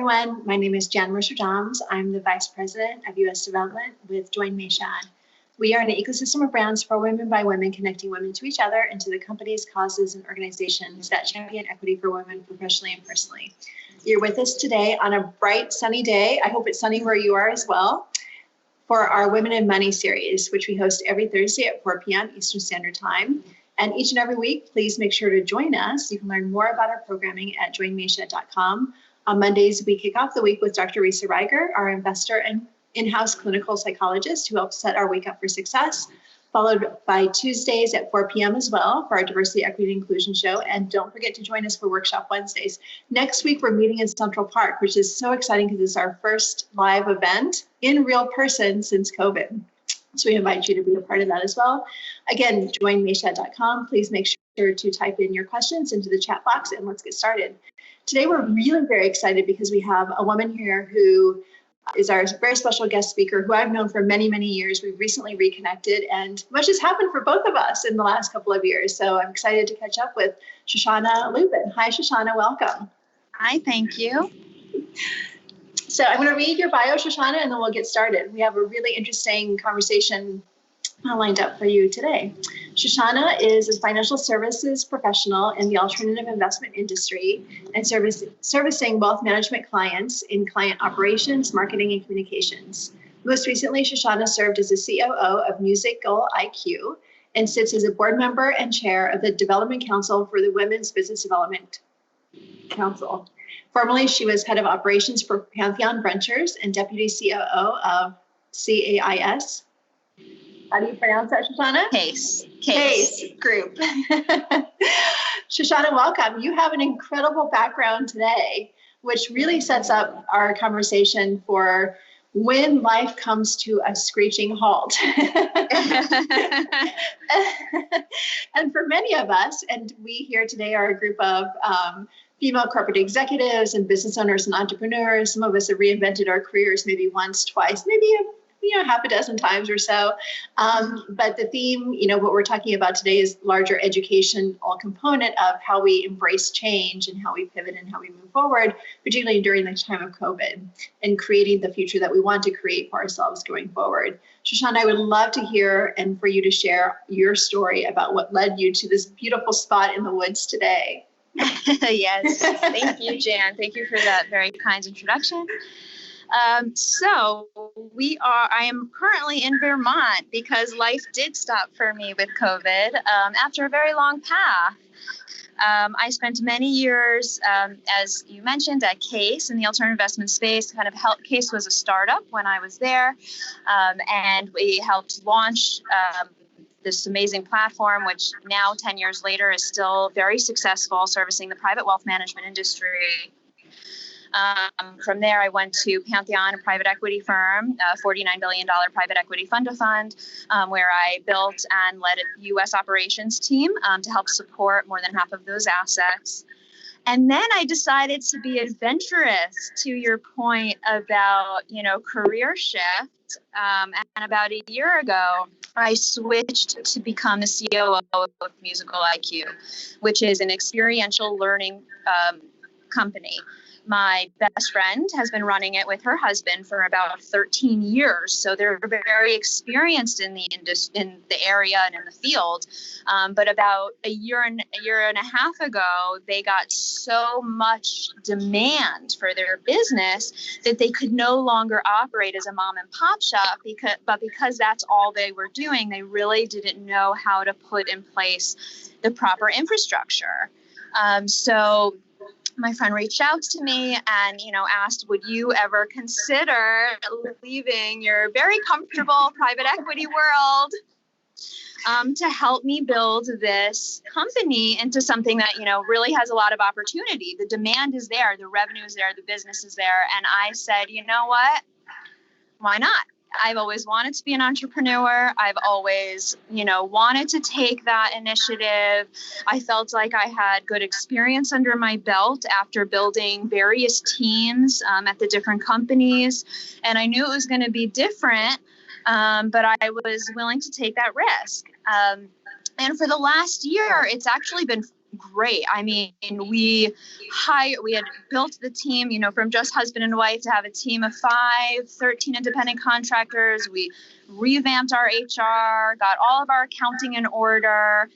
everyone. My name is Jan Mercer-Doms. I'm the Vice President of U.S. Development with Join Meisha. We are an ecosystem of brands for women by women, connecting women to each other and to the companies, causes, and organizations that champion equity for women professionally and personally. You're with us today on a bright, sunny day. I hope it's sunny where you are as well, for our Women in Money series, which we host every Thursday at 4 p.m. Eastern Standard Time. And each and every week, please make sure to join us. You can learn more about our programming at joinmeisha.com. On Mondays, we kick off the week with Dr. Risa Reiger, our investor and in-house clinical psychologist who helps set our week up for success, followed by Tuesdays at 4 p.m. as well for our Diversity, Equity, and Inclusion show. And don't forget to join us for Workshop Wednesdays. Next week, we're meeting in Central Park, which is so exciting because it's our first live event in real person since COVID. So we invite you to be a part of that as well. Again, joinmeisha.com. Please make sure to type in your questions into the chat box and let's get started. Today, we're really very excited because we have a woman here who is our very special guest speaker who I've known for many, many years. We've recently reconnected and much has happened for both of us in the last couple of years. So I'm excited to catch up with Shoshana Lubin. Hi, Shoshana, welcome. Hi, thank you. So I'm going to read your bio, Shoshana, and then we'll get started. We have a really interesting conversation lined up for you today. Shoshana is a financial services professional in the alternative investment industry and servicing wealth management clients in client operations, marketing, and communications. Most recently, Shoshana served as the COO of Musical IQ and sits as a board member and chair of the Development Council for the Women's Business Development Council. Formerly, she was head of operations for Pantheon Ventures and deputy COO of CAIS. How do you pronounce that, Shoshana? Case Group. Shoshana, welcome. You have an incredible background today, which really sets up our conversation for when life comes to a screeching halt. And for many of us, and we here today are a group of female corporate executives and business owners and entrepreneurs. Some of us have reinvented our careers maybe once, twice, maybe half a dozen times or so. But the theme, what we're talking about today is larger educational component of how we embrace change and how we pivot and how we move forward, particularly during the time of COVID and creating the future that we want to create for ourselves going forward. Shoshana, I would love to hear and for you to share your story about what led you to this beautiful spot in the woods today. Yes, thank you, Jan. Thank you for that very kind introduction. I am currently in Vermont because life did stop for me with COVID after a very long path. I spent many years, as you mentioned, at Case in the alternative investment space. Case was a startup when I was there, and we helped launch this amazing platform, which now 10 years later is still very successful, servicing the private wealth management industry. From there, I went to Pantheon, a private equity firm, a $49 billion private equity fund-to-fund, where I built and led a U.S. operations team to help support more than half of those assets. And then I decided to be adventurous, to your point about, career shift. And about a year ago, I switched to become the COO of Musical IQ, which is an experiential learning company. My best friend has been running it with her husband for about 13 years. So they're very experienced in the area and in the field. But about a year and a half ago, they got so much demand for their business that they could no longer operate as a mom and pop shop because that's all they were doing. They really didn't know how to put in place the proper infrastructure. So my friend reached out to me and, asked, would you ever consider leaving your very comfortable private equity world to help me build this company into something that, really has a lot of opportunity. The demand is there, the revenue is there, the business is there. And I said, you know what? Why not? I've always wanted to be an entrepreneur. I've always, wanted to take that initiative. I felt like I had good experience under my belt after building various teams at the different companies. And I knew it was going to be different, but I was willing to take that risk. And for the last year, it's actually been great. I mean, we had built the team, from just husband and wife to have a team of 13 independent contractors. We revamped our HR, got all of our accounting in order.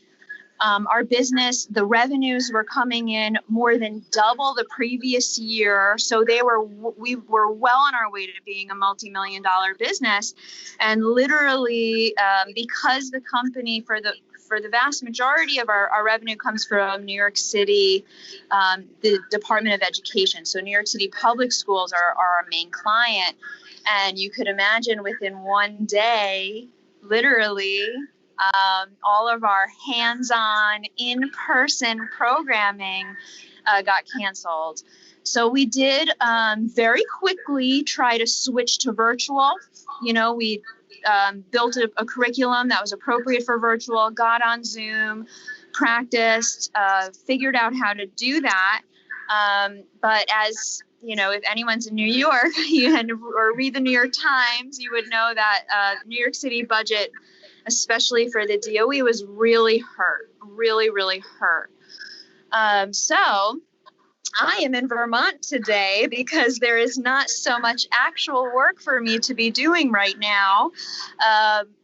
Our business, the revenues were coming in more than double the previous year. So we were well on our way to being a multi-million-dollar business. And literally, because the company, for the vast majority of our revenue comes from New York City, the Department of Education. So New York City public schools are our main client. And you could imagine within one day, literally, all of our hands-on, in-person programming got canceled. So we did very quickly try to switch to virtual. We built a curriculum that was appropriate for virtual, got on Zoom, practiced, figured out how to do that. But as if anyone's in New York or read the New York Times, you would know that New York City budget, especially for the DOE, was really hurt, really hurt. So I am in Vermont today because there is not so much actual work for me to be doing right now.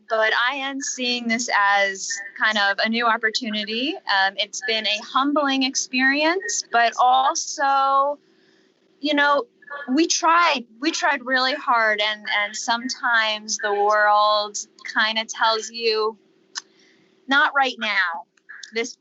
But I am seeing this as kind of a new opportunity. It's been a humbling experience, but also, we tried really hard, and sometimes the world kind of tells you, not right now. This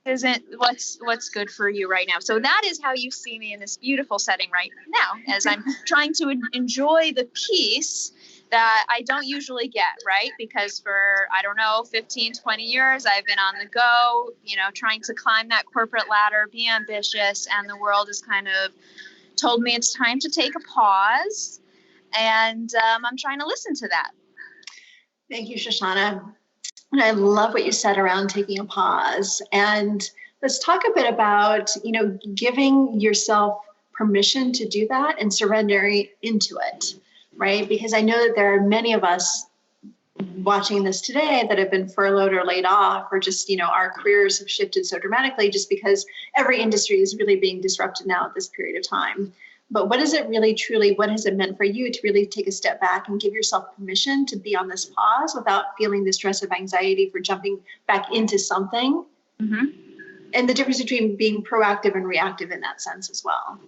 isn't what's good for you right now. So that is how you see me in this beautiful setting right now, as I'm trying to enjoy the peace that I don't usually get, right? Because for, 15, 20 years, I've been on the go, trying to climb that corporate ladder, be ambitious, and the world has kind of told me it's time to take a pause, and I'm trying to listen to that. Thank you, Shoshana. And I love what you said around taking a pause. And let's talk a bit about, giving yourself permission to do that and surrendering into it, right? Because I know that there are many of us watching this today that have been furloughed or laid off, or just, our careers have shifted so dramatically just because every industry is really being disrupted now at this period of time. But what is it really, truly, what has it meant for you to really take a step back and give yourself permission to be on this pause without feeling the stress of anxiety for jumping back into something? Mm-hmm. And the difference between being proactive and reactive in that sense as well.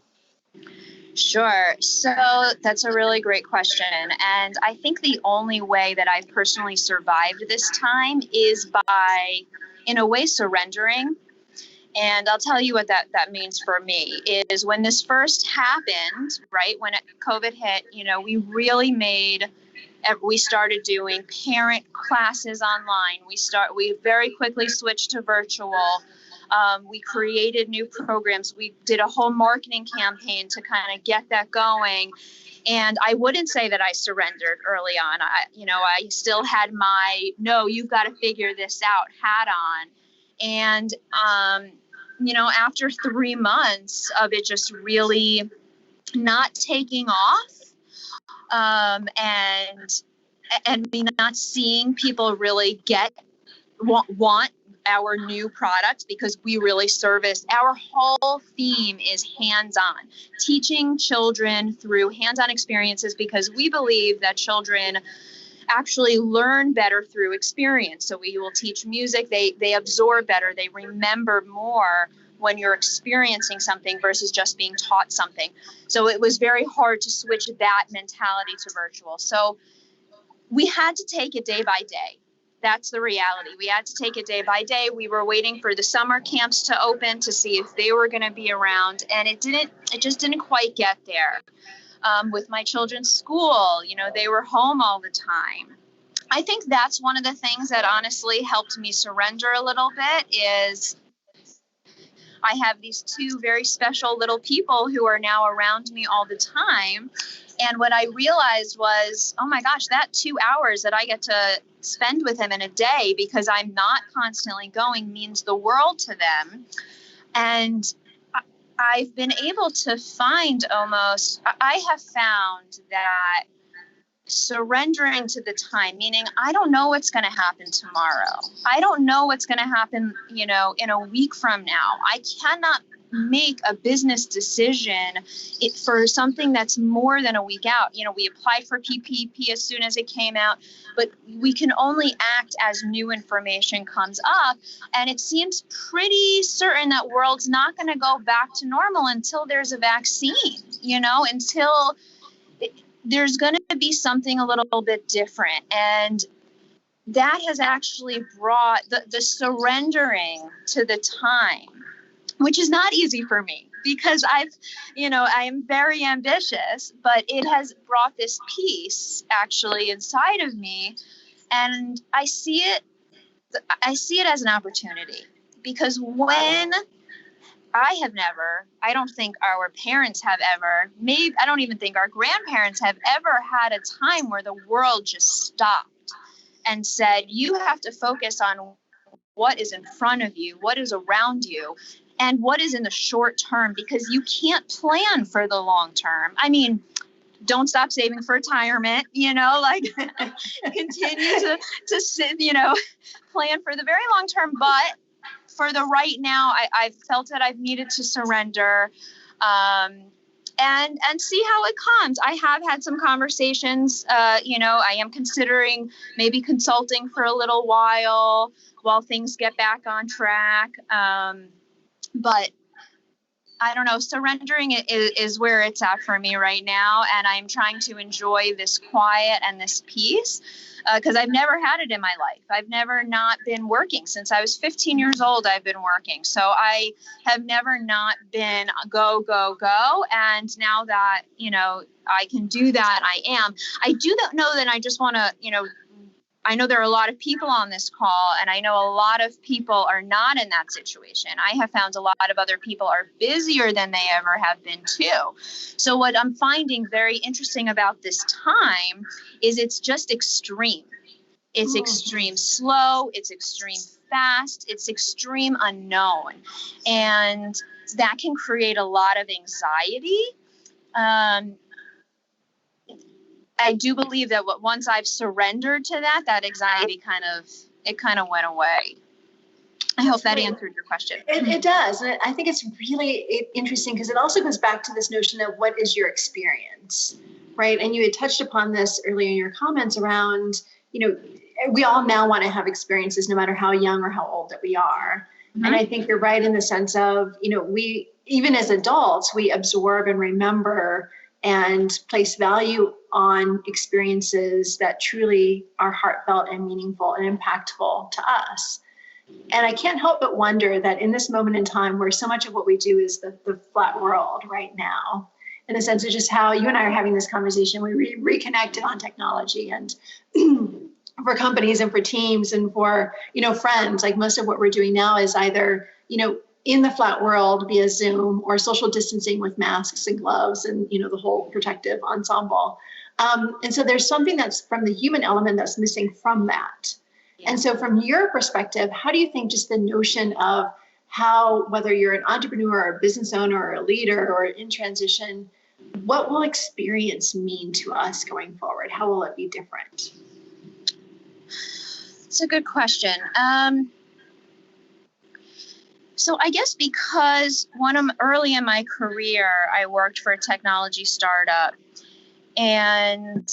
Sure. So that's a really great question. And I think the only way that I've personally survived this time is by, in a way, surrendering. And I'll tell you what that means for me is when this first happened, right, when COVID hit, we started doing parent classes online. We very quickly switched to virtual. We created new programs. We did a whole marketing campaign to kind of get that going. And I wouldn't say that I surrendered early on. I still had my, no, you've got to figure this out hat on. And, after 3 months of it just really not taking off, and me not seeing people really want our new product, because we really service, our whole theme is hands-on, teaching children through hands-on experiences, because we believe that children actually learn better through experience. So we will teach music, they absorb better, they remember more when you're experiencing something versus just being taught something. So it was very hard to switch that mentality to virtual. So we had to take it day by day. That's the reality. We had to take it day by day. We were waiting for the summer camps to open to see if they were going to be around, and it just didn't quite get there. With my children's school, they were home all the time. I think that's one of the things that honestly helped me surrender a little bit is I have these two very special little people who are now around me all the time. And what I realized was, oh my gosh, that 2 hours that I get to spend with them in a day, because I'm not constantly going, means the world to them. And I've been able to find I have found that surrendering to the time, meaning I don't know what's going to happen tomorrow. I don't know what's going to happen, in a week from now. I cannot make a business decision for something that's more than a week out. We applied for PPP as soon as it came out, but we can only act as new information comes up. And it seems pretty certain that world's not going to go back to normal until there's a vaccine, until there's going to be something a little bit different. And that has actually brought the surrendering to the time, which is not easy for me because I am very ambitious, but it has brought this peace actually inside of me. And I see it as an opportunity, because when I don't think our parents have ever, I don't even think our grandparents have ever had a time where the world just stopped and said, you have to focus on what is in front of you, what is around you, and what is in the short term, because you can't plan for the long term. I mean, don't stop saving for retirement, continue to sit, plan for the very long term. But for the right now, I've felt that I've needed to surrender and see how it comes. I have had some conversations, I am considering maybe consulting for a little while things get back on track. But I don't know, surrendering is where it's at for me right now. And I'm trying to enjoy this quiet and this peace because I've never had it in my life. I've never not been working. Since I was 15 years old, I've been working. So I have never not been go, go, go. And now that, I can do that, I am. I do know that I just want to, I know there are a lot of people on this call, and I know a lot of people are not in that situation. I have found a lot of other people are busier than they ever have been too. So what I'm finding very interesting about this time is it's just extreme. It's extreme slow, it's extreme fast, it's extreme unknown. And that can create a lot of anxiety. I do believe that once I've surrendered to that anxiety kind of went away. I hope that answered your question. It does. And I think it's really interesting because it also goes back to this notion of what is your experience, right? And you had touched upon this earlier in your comments around, we all now want to have experiences no matter how young or how old that we are. Mm-hmm. And I think you're right in the sense of, we, even as adults, we absorb and remember and place value on experiences that truly are heartfelt and meaningful and impactful to us. And I can't help but wonder that in this moment in time where so much of what we do is the flat world right now, in the sense of just how you and I are having this conversation, we reconnected on technology and for companies and for teams and for, friends, like most of what we're doing now is either, in the flat world via Zoom or social distancing with masks and gloves and, the whole protective ensemble. And so there's something that's from the human element that's missing from that. Yeah. And so from your perspective, how do you think just the notion of how, whether you're an entrepreneur or a business owner or a leader or in transition, what will experience mean to us going forward? How will it be different? It's a good question. So I guess because early in my career, I worked for a technology startup and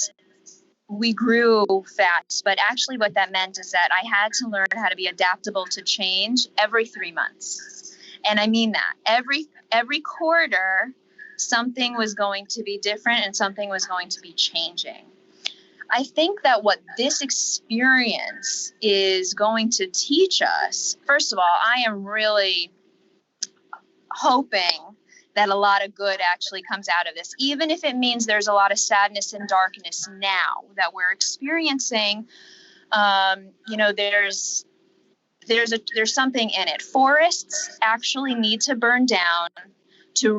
we grew fast. But actually what that meant is that I had to learn how to be adaptable to change every 3 months. And I mean that every quarter, something was going to be different and something was going to be changing. I think that what this experience is going to teach us, first of all, I am really hoping that a lot of good actually comes out of this, even if it means there's a lot of sadness and darkness now that we're experiencing. There's something in it. Forests actually need to burn down to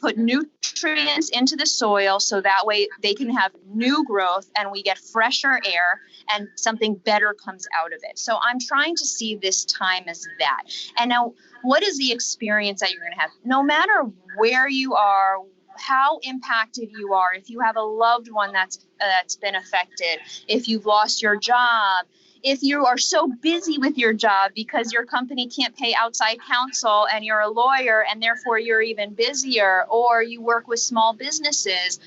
put nutrients into the soil so that way they can have new growth and we get fresher air and something better comes out of it. So I'm trying to see this time as that. And now, what is the experience that you're going to have? No matter where you are, how impacted you are, if you have a loved one that's been affected, if you've lost your job, if you are so busy with your job because your company can't pay outside counsel and you're a lawyer and therefore you're even busier, or you work with small businesses.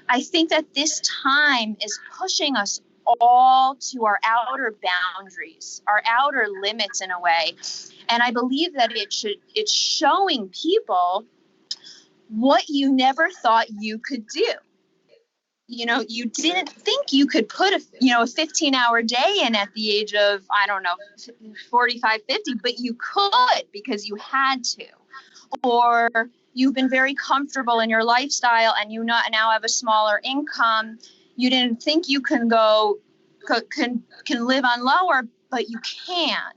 I think that this time is pushing us all to our outer boundaries, our outer limits in a way. And I believe that it's showing people what you never thought you could do. You know, you didn't think you could put a 15-hour day in at the age of, I don't know, 45, 50, but you could because you had to. Or you've been very comfortable in your lifestyle and you now have a smaller income. You didn't think you can live on lower, but you can.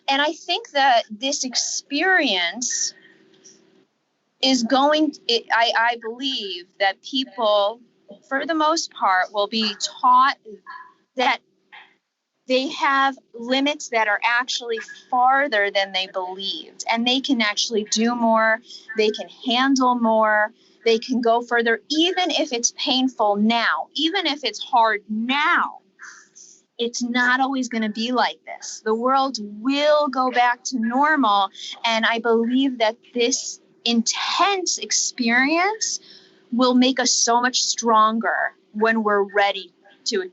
And I think that this experience is I believe that people, for the most part, will be taught that they have limits that are actually farther than they believed, and they can actually do more, they can handle more, they can go further, even if it's painful now, even if it's hard now. It's not always going to be like this. The world will go back to normal, and I believe that this intense experience will make us so much stronger when we're ready for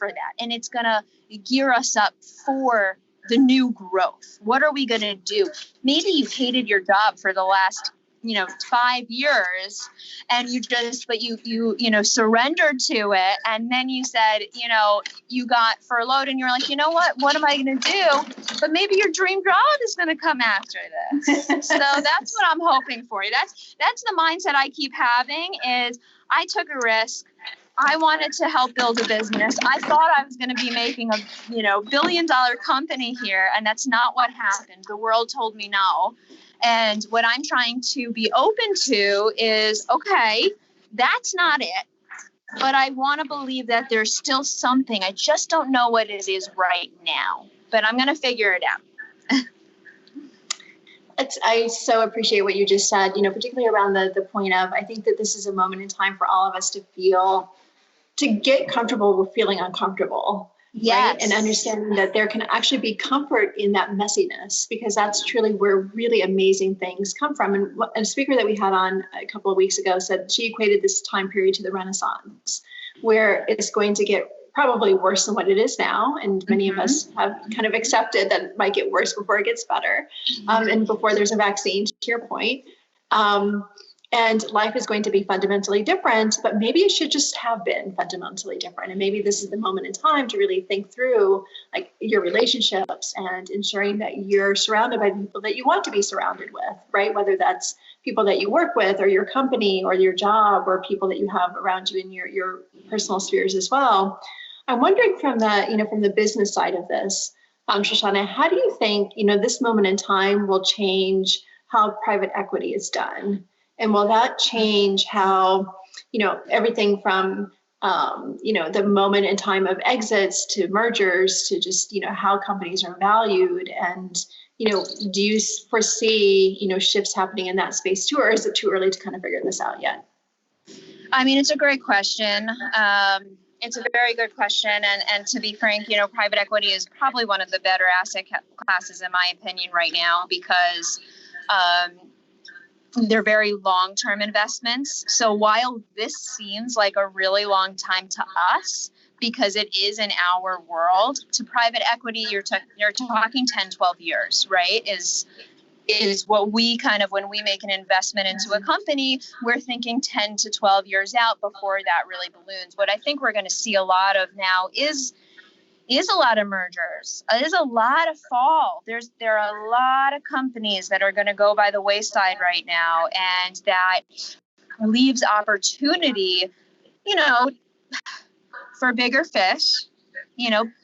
that. And it's going to gear us up for the new growth. What are we going to do? Maybe you hated your job for the last 5 years, and you surrendered to it, and then you said, you got furloughed, and you're like, what am I going to do? But maybe your dream job is going to come after this. So that's what I'm hoping for you. That's the mindset I keep having. Is I took a risk. I wanted to help build a business. I thought I was going to be making a $1 billion company here, and that's not what happened. The world told me no. And what I'm trying to be open to is, okay, that's not it. But I want to believe that there's still something. I just don't know what it is right now. But I'm going to figure it out. I so appreciate what you just said, particularly around the point of, I think that this is a moment in time for all of us to get comfortable with feeling uncomfortable. Yes. Right? And understanding that there can actually be comfort in that messiness, because that's truly where really amazing things come from. And a speaker that we had on a couple of weeks ago said she equated this time period to the Renaissance, where it's going to get probably worse than what it is now. And many of us have kind of accepted that it might get worse before it gets better, and before there's a vaccine, to your point. And life is going to be fundamentally different, but maybe it should just have been fundamentally different. And maybe this is the moment in time to really think through like your relationships and ensuring that you're surrounded by people that you want to be surrounded with, right? Whether that's people that you work with or your company or your job, or people that you have around you in your personal spheres as well. I'm wondering from the business side of this, Shoshana, how do you think, this moment in time will change how private equity is done? And will that change how, everything from, the moment in time of exits to mergers to just, how companies are valued? And, do you foresee, shifts happening in that space too, or is it too early to kind of figure this out yet? I mean, it's a great question. It's a very good question. And to be frank, private equity is probably one of the better asset classes, in my opinion, right now, because they're very long-term investments. So while this seems like a really long time to us, because it is in our world, to private equity, you're talking 10, 12 years, right? Is what we kind of, when we make an investment into a company, we're thinking 10 to 12 years out before that really balloons. What I think we're going to see a lot of now is a lot of mergers. There's a lot of fall. There are a lot of companies that are going to go by the wayside right now, and that leaves opportunity, for bigger fish,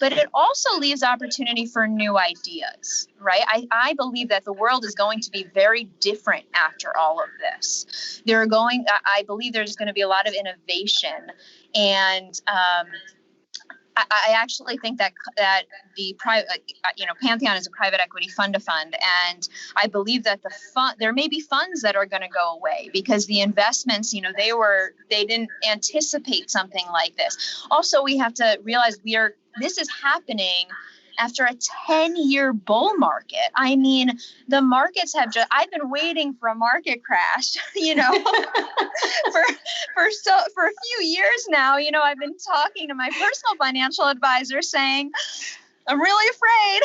but it also leaves opportunity for new ideas, right? I believe that the world is going to be very different after all of this. I believe there's going to be a lot of innovation, and I actually think that the private, Pantheon is a private equity fund to fund, and I believe that there may be funds that are going to go away because the investments, they didn't anticipate something like this. Also, we have to realize this is happening after a 10-year bull market. I mean, the markets I've been waiting for a market crash, for a few years now. I've been talking to my personal financial advisor saying, I'm really afraid,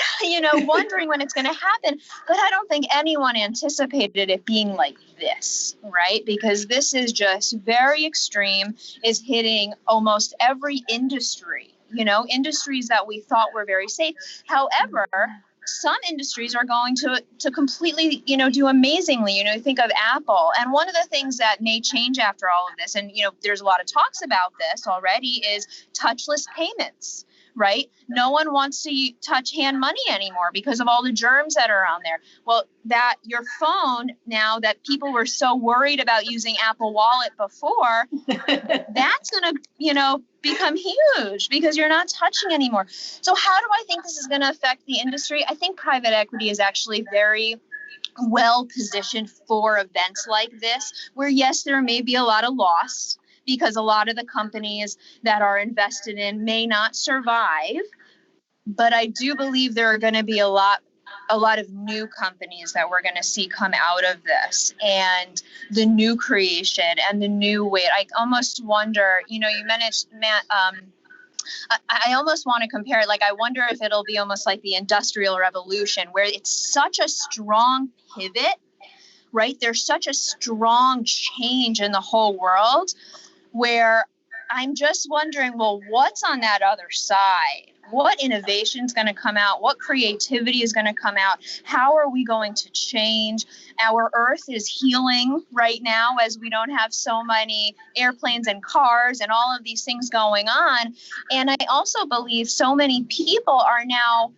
wondering when it's going to happen. But I don't think anyone anticipated it being like this, right? Because this is just very extreme, is hitting almost every industry, industries that we thought were very safe. However, some industries are going to completely, do amazingly. Think of Apple. And one of the things that may change after all of this, and, there's a lot of talks about this already, is touchless payments. Right? No one wants to touch hand money anymore because of all the germs that are on there. Well, that your phone, now that people were so worried about using Apple Wallet before, that's going to, become huge because you're not touching anymore. So how do I think this is going to affect the industry? I think private equity is actually very well positioned for events like this, where yes, there may be a lot of loss, because a lot of the companies that are invested in may not survive. But I do believe there are going to be a lot of new companies that we're going to see come out of this, and the new creation and the new way. I almost wonder, you mentioned, I almost want to compare it. Like, I wonder if it'll be almost like the Industrial Revolution, where it's such a strong pivot, right? There's such a strong change in the whole world, where I'm just wondering, well, what's on that other side? What innovation is going to come out? What creativity is going to come out? How are we going to change? Our Earth is healing right now, as we don't have so many airplanes and cars and all of these things going on. And I also believe so many people are now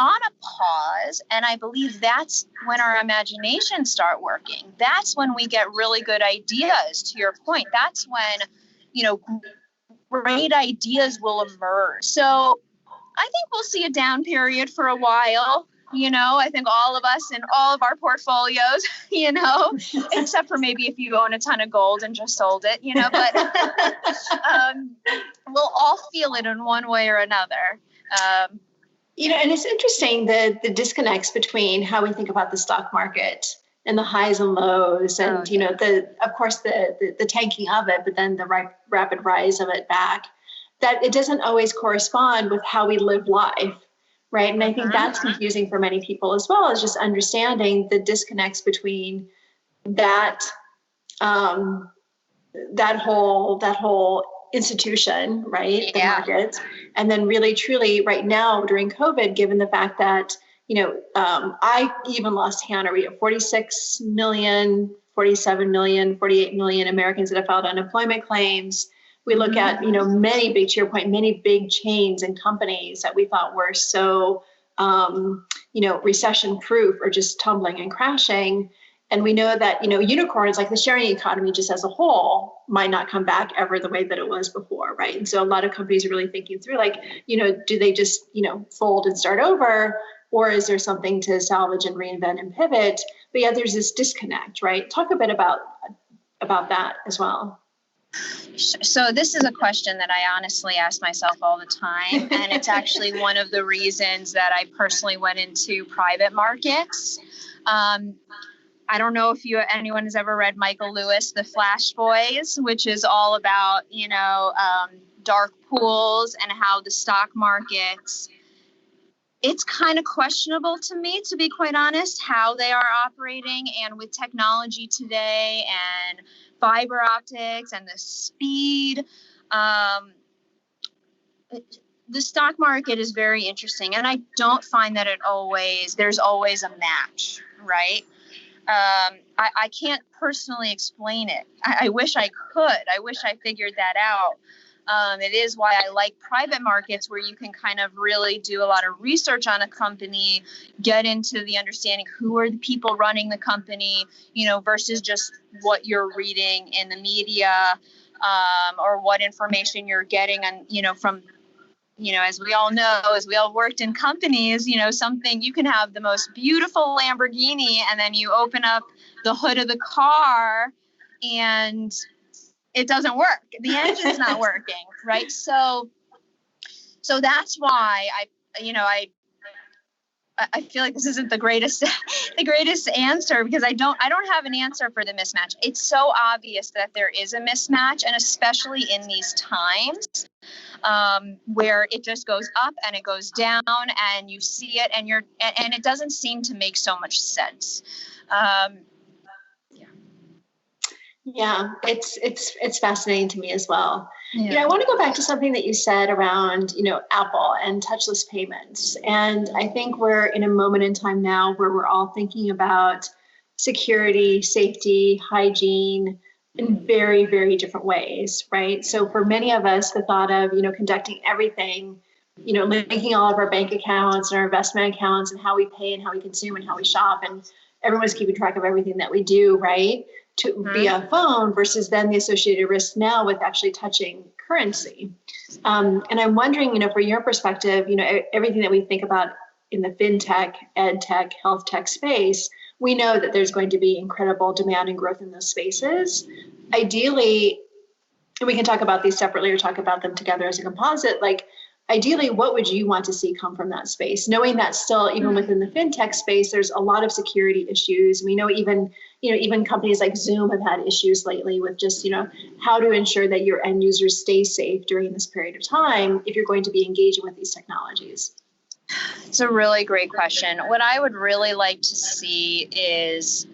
on a pause, and I believe that's when our imaginations start working. That's when we get really good ideas, to your point. That's when, great ideas will emerge. So I think we'll see a down period for a while. I think all of us in all of our portfolios, except for maybe if you own a ton of gold and just sold it, but we'll all feel it in one way or another. And it's interesting the disconnects between how we think about the stock market and the highs and lows, and of course the tanking of it, but then the rapid rise of it back. That it doesn't always correspond with how we live life, right? And I think that's confusing for many people as well, as just understanding the disconnects between that whole institution, right? The market, and then really truly right now during COVID, given the fact that, I even lost count. Are we at 46 million, 47 million, 48 million Americans that have filed unemployment claims? We look at, many big, to your point, many big chains and companies that we thought were so, recession proof or just tumbling and crashing. And we know that, unicorns, like the sharing economy just as a whole, might not come back ever the way that it was before, right? And so a lot of companies are really thinking through, like, do they just, fold and start over? Or is there something to salvage and reinvent and pivot? But yeah, there's this disconnect, right? Talk a bit about that as well. So this is a question that I honestly ask myself all the time. And it's actually one of the reasons that I personally went into private markets. I don't know if anyone has ever read Michael Lewis, The Flash Boys, which is all about, dark pools and how the stock markets, it's kind of questionable to me, to be quite honest, how they are operating. And with technology today and fiber optics and the speed, the stock market is very interesting. And I don't find that there's always a match, right? I can't personally explain it. I wish I could. I wish I figured that out. It is why I like private markets, where you can kind of really do a lot of research on a company, get into the understanding who are the people running the company, versus just what you're reading in the media, or what information you're getting from as we all know, as we all worked in companies, something, you can have the most beautiful Lamborghini and then you open up the hood of the car and it doesn't work. The engine's not working, right? So that's why I feel like this isn't the greatest answer, because I don't have an answer for the mismatch. It's so obvious that there is a mismatch, and especially in these times where it just goes up and it goes down, and you see it, and it doesn't seem to make so much sense. Yeah, it's fascinating to me as well. Yeah. I want to go back to something that you said around, Apple and touchless payments. And I think we're in a moment in time now where we're all thinking about security, safety, hygiene in very, very different ways, right? So for many of us, the thought of, conducting everything, linking all of our bank accounts and our investment accounts and how we pay and how we consume and how we shop, and everyone's keeping track of everything that we do, right? To be on phone versus then the associated risk now with actually touching currency. And I'm wondering, from your perspective, everything that we think about in the fintech, ed tech, health tech space, we know that there's going to be incredible demand and growth in those spaces. Ideally, and we can talk about these separately or talk about them together as a composite, ideally, what would you want to see come from that space? Knowing that still, even within the fintech space, there's a lot of security issues. We know even companies like Zoom have had issues lately with just, how to ensure that your end users stay safe during this period of time if you're going to be engaging with these technologies. It's a really great question. What I would really like to see is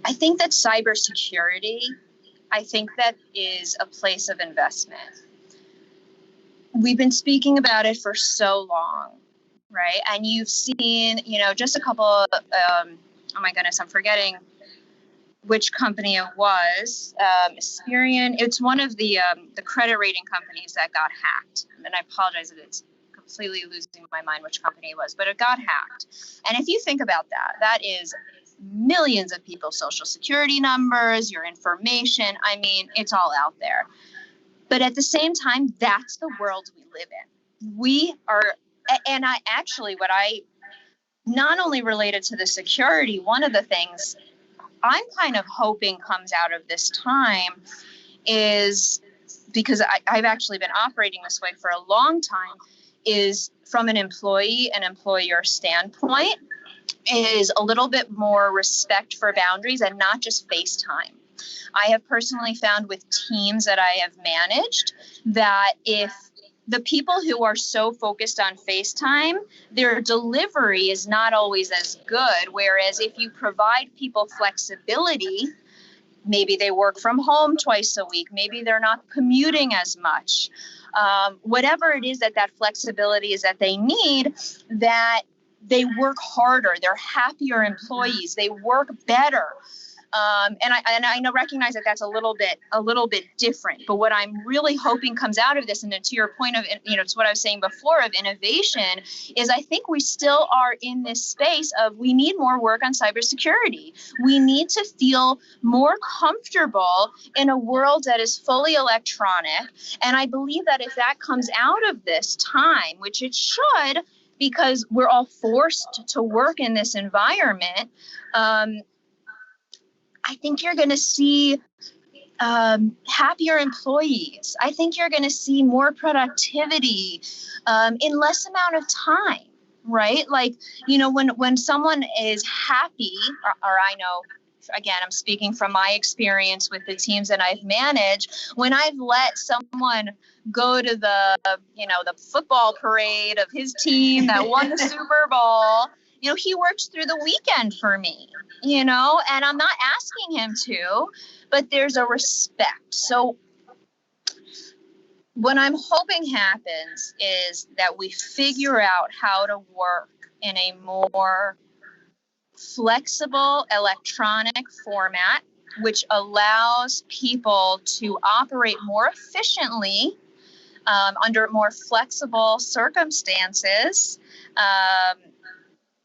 I think that cybersecurity, that is a place of investment. We've been speaking about it for so long, right? And you've seen, just a couple of, oh my goodness, I'm forgetting which company it was. Experian, it's one of the credit rating companies that got hacked. And I apologize if it's completely losing my mind which company it was, but it got hacked. And if you think about that, that is millions of people's social security numbers, your information. I mean, it's all out there. But at the same time, that's the world we live in. We are, and not only related to the security, one of the things I'm kind of hoping comes out of this time is, because I've actually been operating this way for a long time, is from an employee and employer standpoint, is a little bit more respect for boundaries and not just FaceTime. I have personally found with teams that I have managed that if the people who are so focused on FaceTime, their delivery is not always as good. Whereas if you provide people flexibility, maybe they work from home twice a week, maybe they're not commuting as much. Whatever it is that flexibility is that they need, that they work harder, they're happier employees, they work better. And I recognize that that's a little bit different, but what I'm really hoping comes out of this, and to your point of, it's what I was saying before of innovation, is I think we still are in this space of we need more work on cybersecurity. We need to feel more comfortable in a world that is fully electronic. And I believe that if that comes out of this time, which it should, because we're all forced to work in this environment, I think you're going to see happier employees. I think you're going to see more productivity in less amount of time, right? When someone is happy, or I know, again, I'm speaking from my experience with the teams that I've managed, when I've let someone go to the football parade of his team that won the Super Bowl, he worked through the weekend for me, and I'm not asking him to, but there's a respect. So what I'm hoping happens is that we figure out how to work in a more flexible electronic format, which allows people to operate more efficiently under more flexible circumstances,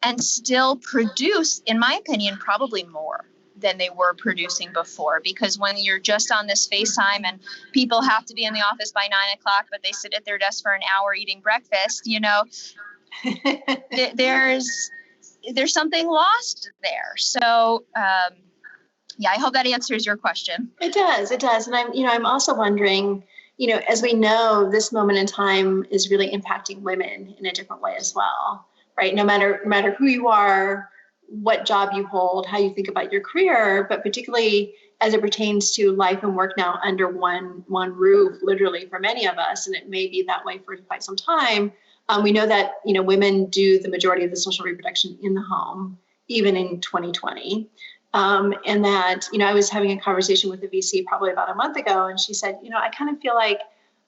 and still produce, in my opinion, probably more than they were producing before. Because when you're just on this FaceTime and people have to be in the office by 9 o'clock, but they sit at their desk for an hour eating breakfast, there's something lost there. So, I hope that answers your question. It does. And I'm also wondering, as we know, this moment in time is really impacting women in a different way as well, right? No matter who you are, what job you hold, how you think about your career, but particularly as it pertains to life and work now under one roof, literally for many of us, and it may be that way for quite some time. We know that, women do the majority of the social reproduction in the home, even in 2020. And that, I was having a conversation with a VC probably about a month ago, and she said, I kind of feel like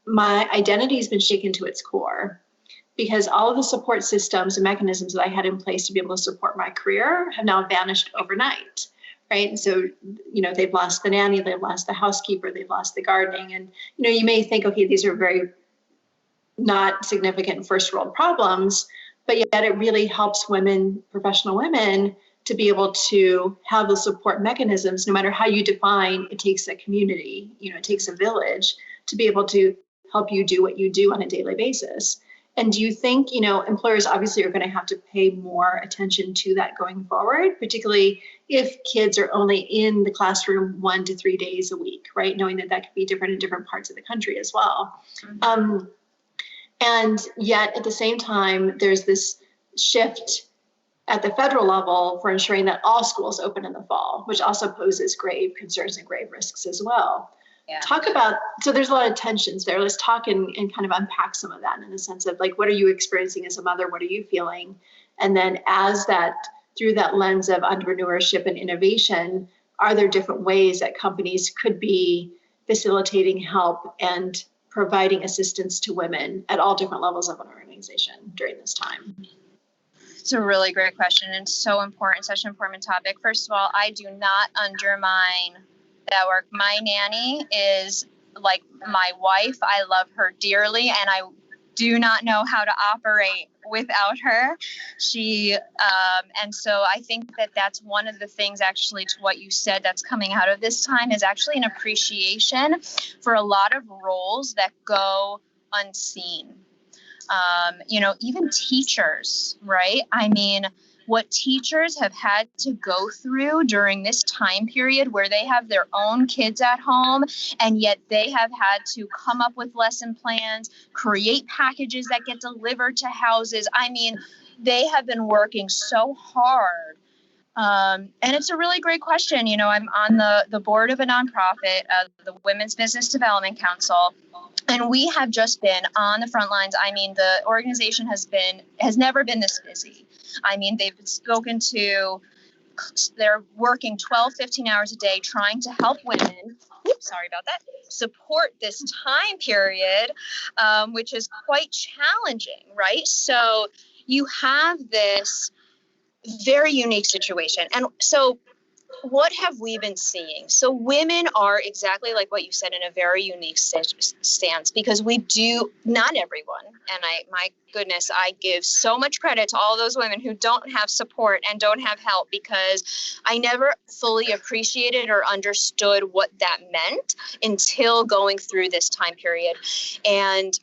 my identity has been shaken to its core because all of the support systems and mechanisms that I had in place to be able to support my career have now vanished overnight, right? And so, they've lost the nanny, they've lost the housekeeper, they've lost the gardening. And, you may think, okay, these are very not significant first world problems, but yet it really helps women, professional women, to be able to have the support mechanisms. No matter how you define, it takes a community, it takes a village to be able to help you do what you do on a daily basis. And do you think, employers obviously are going to have to pay more attention to that going forward, particularly if kids are only in the classroom 1 to 3 days a week, right? Knowing that could be different in different parts of the country as well. Mm-hmm. And yet at the same time, there's this shift at the federal level for ensuring that all schools open in the fall, which also poses grave concerns and grave risks as well. Yeah. So there's a lot of tensions there. Let's talk and kind of unpack some of that in the sense of what are you experiencing as a mother? What are you feeling? And then through that lens of entrepreneurship and innovation, are there different ways that companies could be facilitating help and providing assistance to women at all different levels of an organization during this time? It's a really great question and so important, such an important topic. First of all, I do not undermine that work. My nanny is like my wife. I love her dearly, and I do not know how to operate without her. And so I think that that's one of the things actually to what you said that's coming out of this time is actually an appreciation for a lot of roles that go unseen. Even teachers, right? I mean, what teachers have had to go through during this time period where they have their own kids at home, and yet they have had to come up with lesson plans, create packages that get delivered to houses. I mean, they have been working so hard. And it's a really great question. I'm on the board of a nonprofit, the Women's Business Development Council. And we have just been on the front lines. I mean, the organization has never been this busy. I mean, they're working 12, 15 hours a day trying to help women, support this time period, which is quite challenging, right? So you have this very unique situation. And so what have we been seeing? So women are exactly like what you said in a very unique stance because we do, not everyone, and my goodness, I give so much credit to all those women who don't have support and don't have help because I never fully appreciated or understood what that meant until going through this time period. And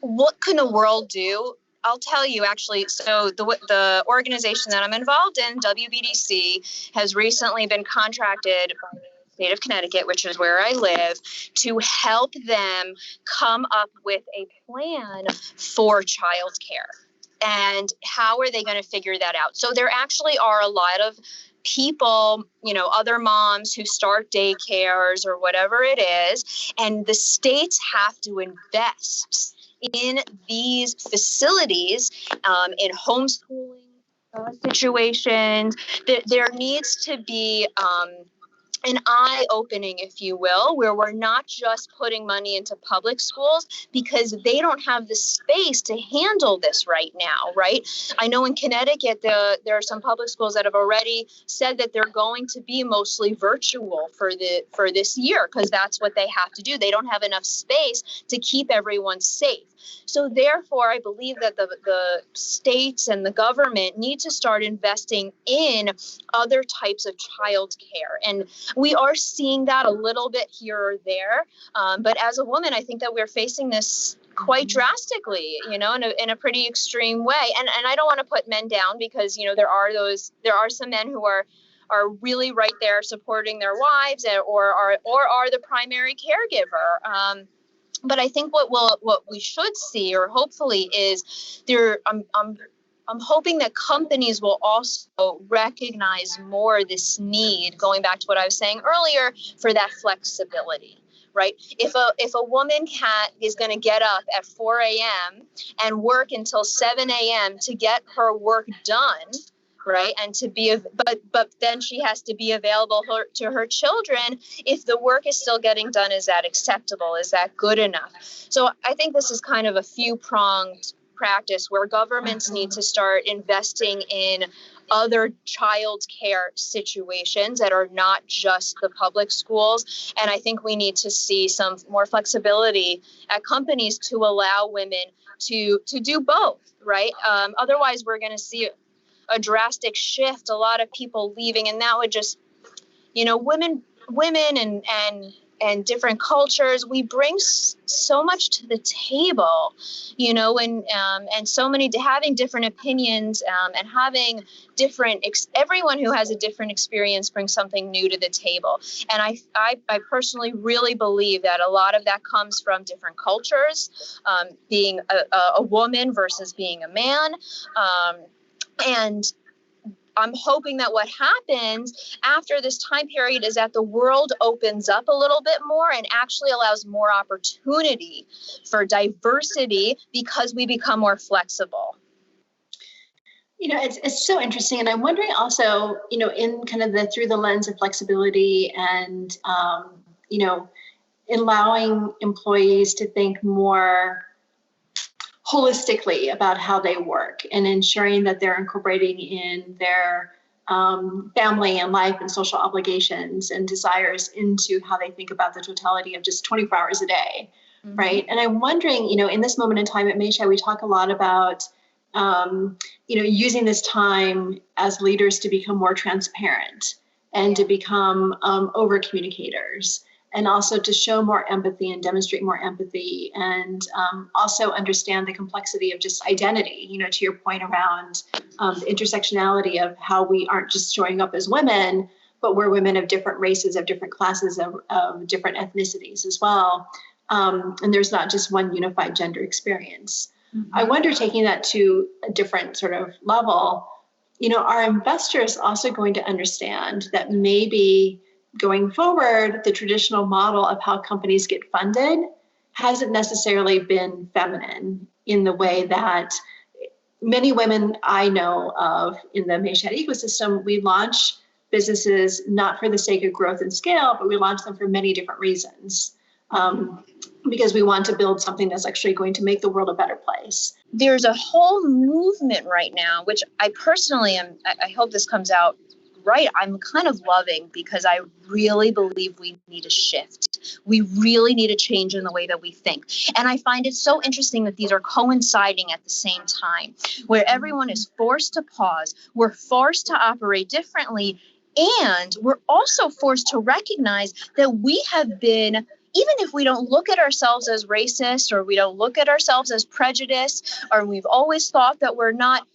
what can the world do? I'll tell you, actually, so the organization that I'm involved in, WBDC, has recently been contracted by the state of Connecticut, which is where I live, to help them come up with a plan for childcare. And how are they going to figure that out? So there actually are a lot of people, other moms who start daycares or whatever it is, and the states have to invest in these facilities, in homeschooling situations. There needs to be an eye-opening, if you will, where we're not just putting money into public schools because they don't have the space to handle this right now, right? I know in Connecticut, there are some public schools that have already said that they're going to be mostly virtual for this year because that's what they have to do. They don't have enough space to keep everyone safe. So therefore, I believe that the states and the government need to start investing in other types of childcare. And we are seeing that a little bit here or there. But as a woman, I think that we're facing this quite drastically, in a pretty extreme way. And I don't want to put men down, because, there are some men who are really right there supporting their wives, or are the primary caregiver. But I think what we should see, or hopefully, is I'm hoping that companies will also recognize more this need, going back to what I was saying earlier, for that flexibility. Right? If a woman is going to get up at 4 a.m. and work until 7 a.m. to get her work done, right, and but then she has to be available to her children. If the work is still getting done, is that acceptable? Is that good enough? So I think this is kind of a few-pronged practice where governments need to start investing in other child care situations that are not just the public schools. And I think we need to see some more flexibility at companies to allow women to do both, right? Otherwise, we're going to see a drastic shift, a lot of people leaving, and that would just, women and different cultures, we bring so much to the table, and so many, having different opinions, and having different, everyone who has a different experience brings something new to the table. And I personally really believe that a lot of that comes from different cultures, being a woman versus being a man. And I'm hoping that what happens after this time period is that the world opens up a little bit more and actually allows more opportunity for diversity, because we become more flexible. It's so interesting. And I'm wondering also, in kind of through the lens of flexibility and, allowing employees to think more holistically about how they work, and ensuring that they're incorporating in their family and life and social obligations and desires into how they think about the totality of just 24 hours a day, right? And I'm wondering, in this moment in time at Meisha, we talk a lot about, using this time as leaders to become more transparent and to become over communicators, and also to show more empathy and demonstrate more empathy, and also understand the complexity of just identity, to your point around the intersectionality of how we aren't just showing up as women, but we're women of different races, of different classes, of different ethnicities as well. And there's not just one unified gender experience. I wonder, taking that to a different sort of level, are investors also going to understand that maybe going forward, the traditional model of how companies get funded hasn't necessarily been feminine in the way that many women I know of in the Meisha ecosystem, we launch businesses not for the sake of growth and scale, but we launch them for many different reasons. Because we want to build something that's actually going to make the world a better place. There's a whole movement right now, which I personally I hope this comes out right, I'm kind of loving, because I really believe we need a shift. We really need a change in the way that we think. And I find it so interesting that these are coinciding at the same time, where everyone is forced to pause. We're forced to operate differently. And we're also forced to recognize that we have been, even if we don't look at ourselves as racist, or we don't look at ourselves as prejudiced, or we've always thought that we're not,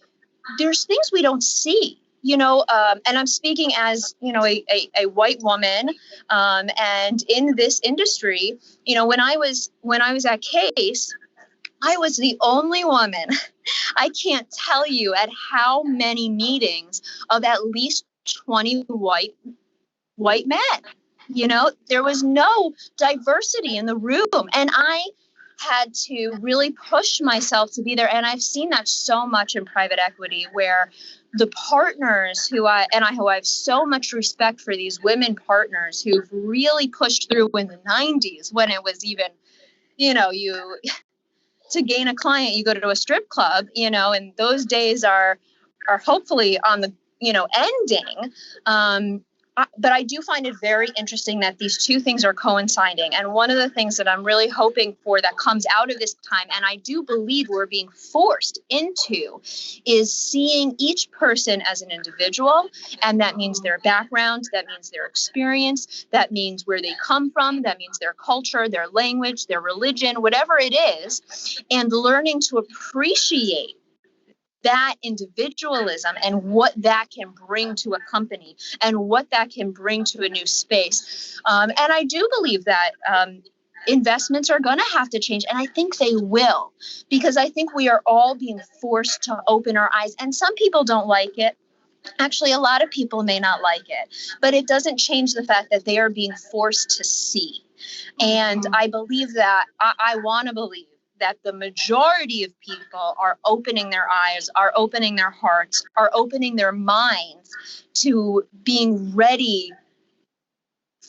there's things we don't see. And I'm speaking as, a white woman, and in this industry, when I was at Case, I was the only woman. I can't tell you at how many meetings of at least 20 white men. There was no diversity in the room, and I had to really push myself to be there. And I've seen that so much in private equity, where the partners who I have so much respect for, these women partners who've really pushed through in the 90s, when it was even, you to gain a client, you go to a strip club, and those days are hopefully on the, ending. But I do find it very interesting that these two things are coinciding. And one of the things that I'm really hoping for that comes out of this time, and I do believe we're being forced into, is seeing each person as an individual. And that means their background, that means their experience, that means where they come from, that means their culture, their language, their religion, whatever it is, and learning to appreciate that individualism and what that can bring to a company and what that can bring to a new space. And I do believe that investments are going to have to change. And I think they will, because I think we are all being forced to open our eyes. And some people don't like it. Actually, a lot of people may not like it, but it doesn't change the fact that they are being forced to see. And I believe that, I want to believe that the majority of people are opening their eyes, are opening their hearts, are opening their minds to being ready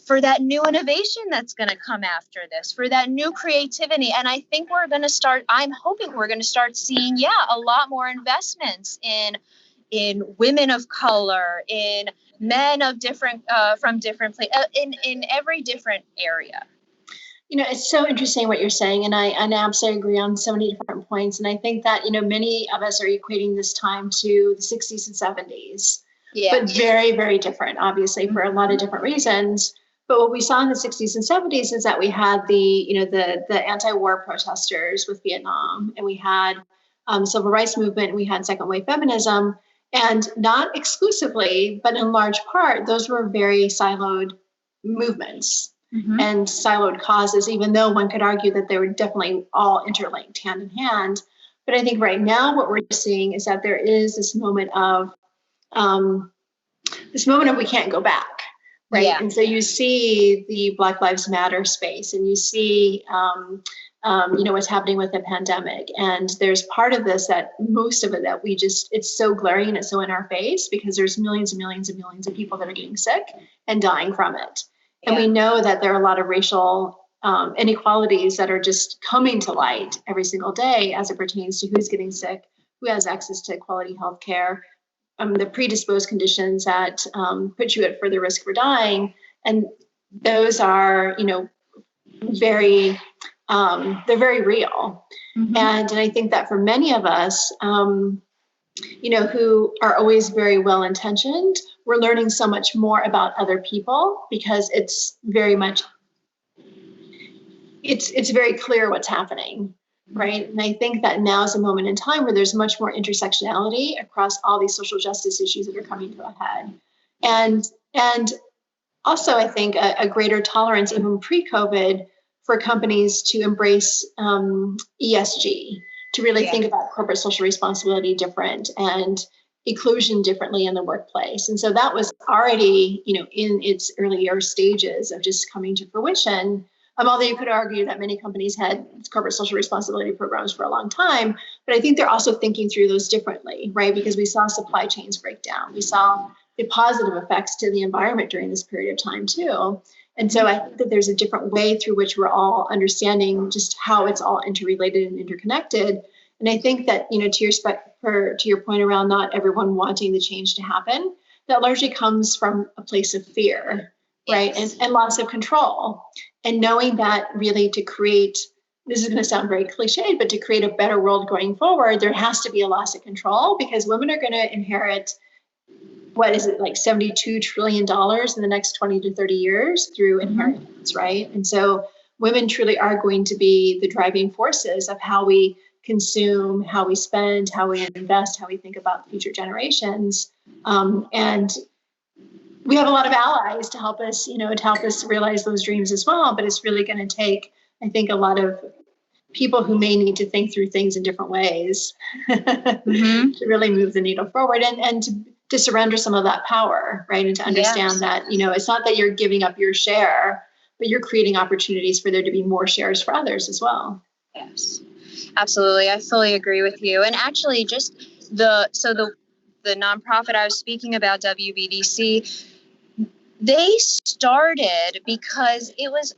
for that new innovation that's going to come after this, for that new creativity. And I think I'm hoping we're going to start seeing, a lot more investments in women of color, in men of different, from different places, in every different area. It's so interesting what you're saying, and I absolutely agree on so many different points. And I think that, many of us are equating this time to the 60s and 70s, but very, very different, obviously, for a lot of different reasons. But what we saw in the 60s and 70s is that we had the anti-war protesters with Vietnam, and we had the civil rights movement, and we had second wave feminism, and not exclusively, but in large part, those were very siloed movements. Mm-hmm. And siloed causes, even though one could argue that they were definitely all interlinked hand in hand. But I think right now what we're seeing is that there is this moment of we can't go back, right? Yeah. And so you see the Black Lives Matter space, and you see what's happening with the pandemic. And there's part of this that most of it that it's so glaring and it's so in our face, because there's millions and millions and millions of people that are getting sick and dying from it. And we know that there are a lot of racial inequalities that are just coming to light every single day as it pertains to who's getting sick, who has access to quality health care, the predisposed conditions that put you at further risk for dying. And those are, very, they're very real. Mm-hmm. And I think that for many of us, who are always very well-intentioned, we're learning so much more about other people, because it's very much, it's very clear what's happening, right? And I think that now is a moment in time where there's much more intersectionality across all these social justice issues that are coming to a head. And also, I think a greater tolerance, even pre-COVID, for companies to embrace ESG, to really think about corporate social responsibility different and inclusion differently in the workplace. And so that was already, in its earlier stages of just coming to fruition. Although you could argue that many companies had corporate social responsibility programs for a long time, but I think they're also thinking through those differently, right? Because we saw supply chains break down. We saw the positive effects to the environment during this period of time too. And so I think that there's a different way through which we're all understanding just how it's all interrelated and interconnected. And I think that, to your point around not everyone wanting the change to happen, that largely comes from a place of fear, right? And loss of control. And knowing that really to create, this is going to sound very cliched, but to create a better world going forward, there has to be a loss of control, because women are going to inherit, like $72 trillion in the next 20 to 30 years through inheritance, right? And so women truly are going to be the driving forces of how we consume, how we spend, how we invest, how we think about future generations. And we have a lot of allies to help us, realize those dreams as well. But it's really going to take, I think, a lot of people who may need to think through things in different ways to really move the needle forward, and to surrender some of that power, right? And to understand that, it's not that you're giving up your share, but you're creating opportunities for there to be more shares for others as well. Yes, absolutely. I fully agree with you. And actually just the nonprofit I was speaking about, WBDC, they started because it was,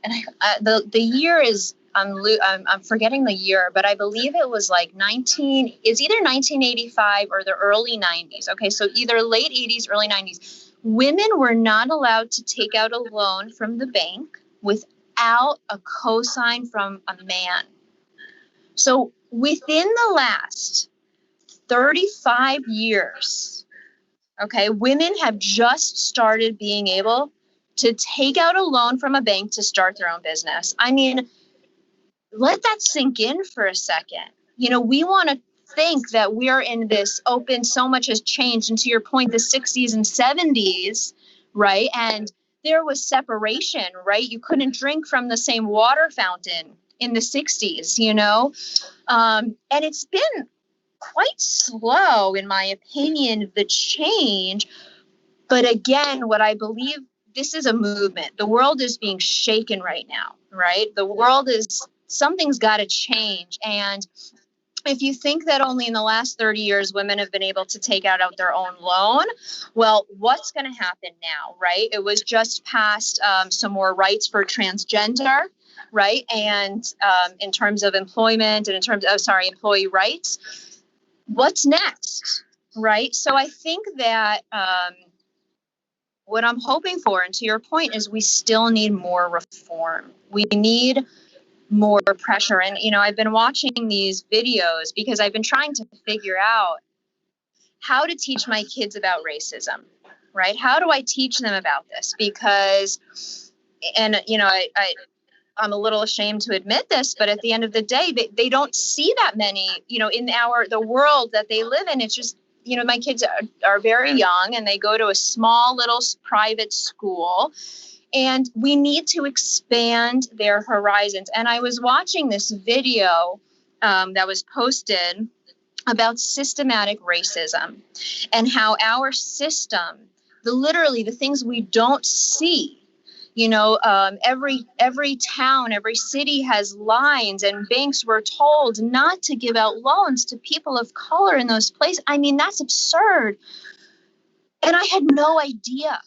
the year is, I'm forgetting the year, but I believe it was like it's either 1985 or the early 90s. Okay, so either late 80s, early 90s, women were not allowed to take out a loan from the bank without a cosign from a man. So within the last 35 years, okay, women have just started being able to take out a loan from a bank to start their own business. I mean, let that sink in for a second. You know, we want to think that we're in this open, so much has changed. And to your point, the 60s and 70s, right? And there was separation, right? You couldn't drink from the same water fountain in the 60s, you know? And it's been quite slow, in my opinion, the change. But again, what I believe, this is a movement. The world is being shaken right now, right? The world is, something's got to change. And if you think that only in the last 30 years women have been able to take out their own loan, well, what's going to happen now, right? It was just passed some more rights for transgender, right? And in terms of employment and in terms of, employee rights, what's next, right? So I think that what I'm hoping for, and to your point, is we still need more reform. We need more pressure. And, you know, I've been watching these videos because I've been trying to figure out how to teach my kids about racism, right? How do I teach them about this? Because, and, you know, I'm a little ashamed to admit this, but at the end of the day, they don't see that many, you know, in the world that they live in. It's just, you know, my kids are very young and they go to a small little private school, and we need to expand their horizons. And I was watching this video that was posted about systematic racism and how our system, literally the things we don't see, you know, every town, every city has lines, and banks were told not to give out loans to people of color in those places. I mean, that's absurd. And I had no idea.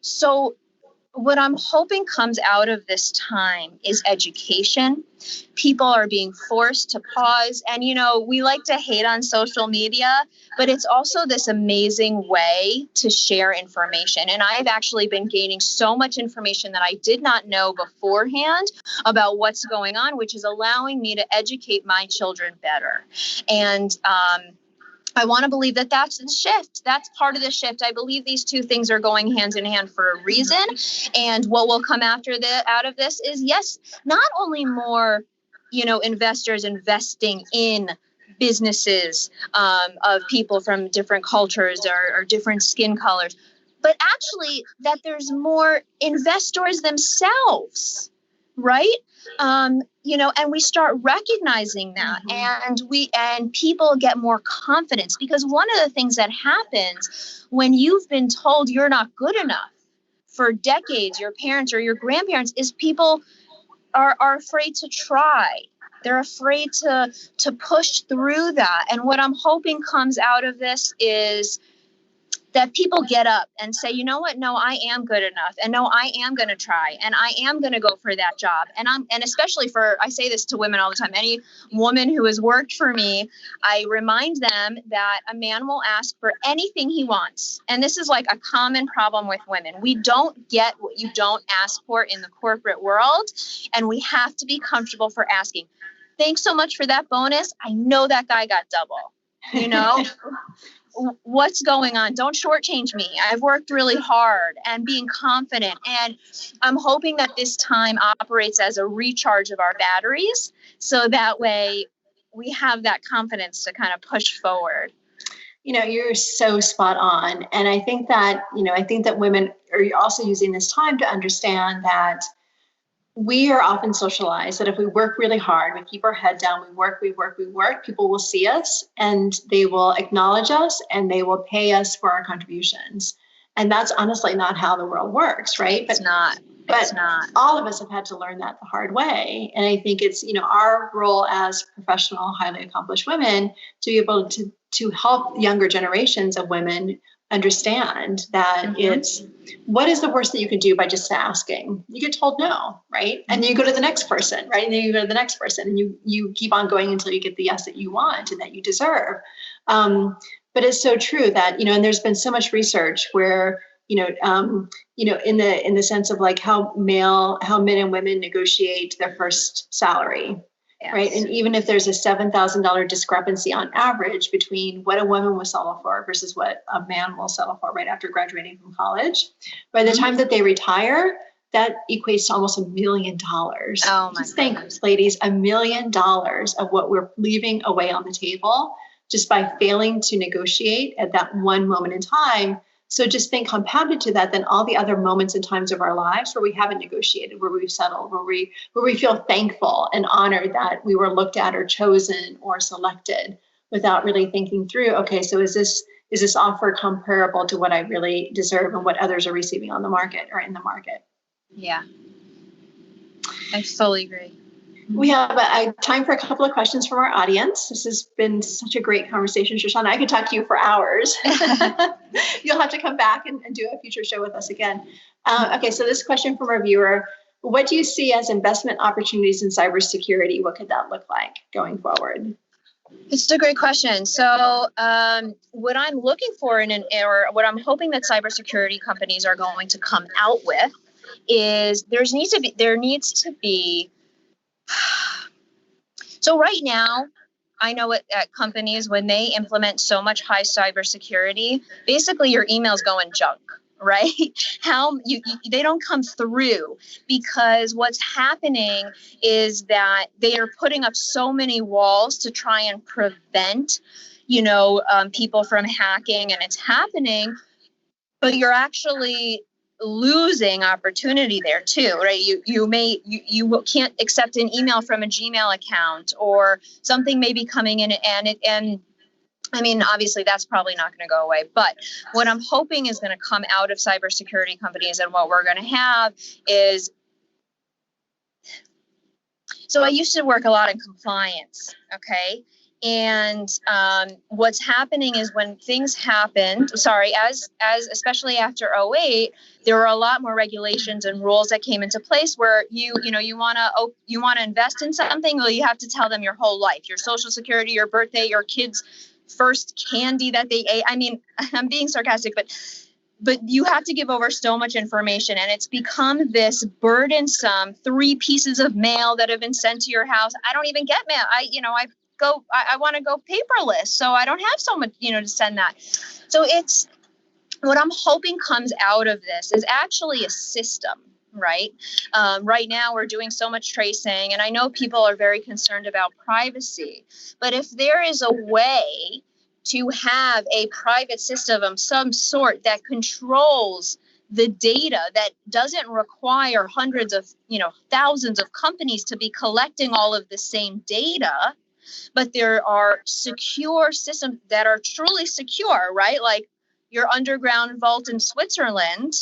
So what I'm hoping comes out of this time is education. People are being forced to pause. And, you know, we like to hate on social media, but it's also this amazing way to share information. And I've actually been gaining so much information that I did not know beforehand about what's going on, which is allowing me to educate my children better. And, I want to believe that that's the shift. That's part of the shift. I believe these two things are going hand in hand for a reason. And what will come out of this is, yes, not only more, you know, investors investing in businesses of people from different cultures or different skin colors, but actually that there's more investors themselves, right? You know, and we start recognizing that, and people get more confidence, because one of the things that happens when you've been told you're not good enough for decades, your parents or your grandparents, is people are afraid to try. They're afraid to push through that. And what I'm hoping comes out of this is that people get up and say, you know what? No, I am good enough. And no, I am going to try. And I am going to go for that job. And especially I say this to women all the time, any woman who has worked for me, I remind them that a man will ask for anything he wants. And this is like a common problem with women. We don't get what you don't ask for in the corporate world. And we have to be comfortable for asking. Thanks so much for that bonus. I know that guy got double, you know? What's going on? Don't shortchange me. I've worked really hard, and being confident. And I'm hoping that this time operates as a recharge of our batteries, so that way we have that confidence to kind of push forward. You know, you're so spot on. And I think that women are also using this time to understand that we are often socialized that if we work really hard, we keep our head down, we work, people will see us and they will acknowledge us and they will pay us for our contributions. And that's honestly not how the world works, right? It's not. All of us have had to learn that the hard way. And I think it's, you know, our role as professional, highly accomplished women to be able to help younger generations of women understand that it's, what is the worst that you can do by just asking? You get told no, right? And you go to the next person, right? And then you go to the next person, and you keep on going until you get the yes that you want and that you deserve. But it's so true that, and there's been so much research where, in the sense of like how men and women negotiate their first salary, yes. Right? And even if there's a $7,000 discrepancy on average between what a woman will settle for versus what a man will settle for right after graduating from college, by the time that they retire, that equates to almost $1 million. Oh my Just think, ladies, $1 million of what we're leaving away on the table just by failing to negotiate at that one moment in time. So just think, compounded to that, then all the other moments and times of our lives where we haven't negotiated, where we've settled, where we feel thankful and honored that we were looked at or chosen or selected without really thinking through, okay, so is this offer comparable to what I really deserve and what others are receiving on the market or in the market? Yeah, I totally agree. We have a time for a couple of questions from our audience. This has been such a great conversation, Shoshana. I could talk to you for hours. You'll have to come back and do a future show with us again. Okay, so this question from our viewer: what do you see as investment opportunities in cybersecurity? What could that look like going forward? It's a great question. So what I'm looking for or what I'm hoping that cybersecurity companies are going to come out with is there needs to be. So right now, I know at companies, when they implement so much high cybersecurity, basically your emails go in junk, right? They don't come through because what's happening is that they are putting up so many walls to try and prevent, people from hacking, and it's happening, but you're actually losing opportunity there too, right? You can't accept an email from a Gmail account, or something may be coming in, and I mean, obviously that's probably not going to go away, but what I'm hoping is going to come out of cybersecurity companies, and what we're going to have is, so I used to work a lot in compliance, okay? And what's happening is when things happened, especially after 2008, there were a lot more regulations and rules that came into place where you want to invest in something. Well, you have to tell them your whole life, your social security, your birthday, your kids' first candy that they ate. I mean, I'm being sarcastic, but you have to give over so much information, and it's become this burdensome 3 pieces of mail that have been sent to your house. I don't even get mail. I want to go paperless, so I don't have so much, to send that. So it's what I'm hoping comes out of this is actually a system, right? Right now we're doing so much tracing, and I know people are very concerned about privacy, but if there is a way to have a private system of some sort that controls the data, that doesn't require hundreds of, thousands of companies to be collecting all of the same data, but there are secure systems that are truly secure, right? Like your underground vault in Switzerland,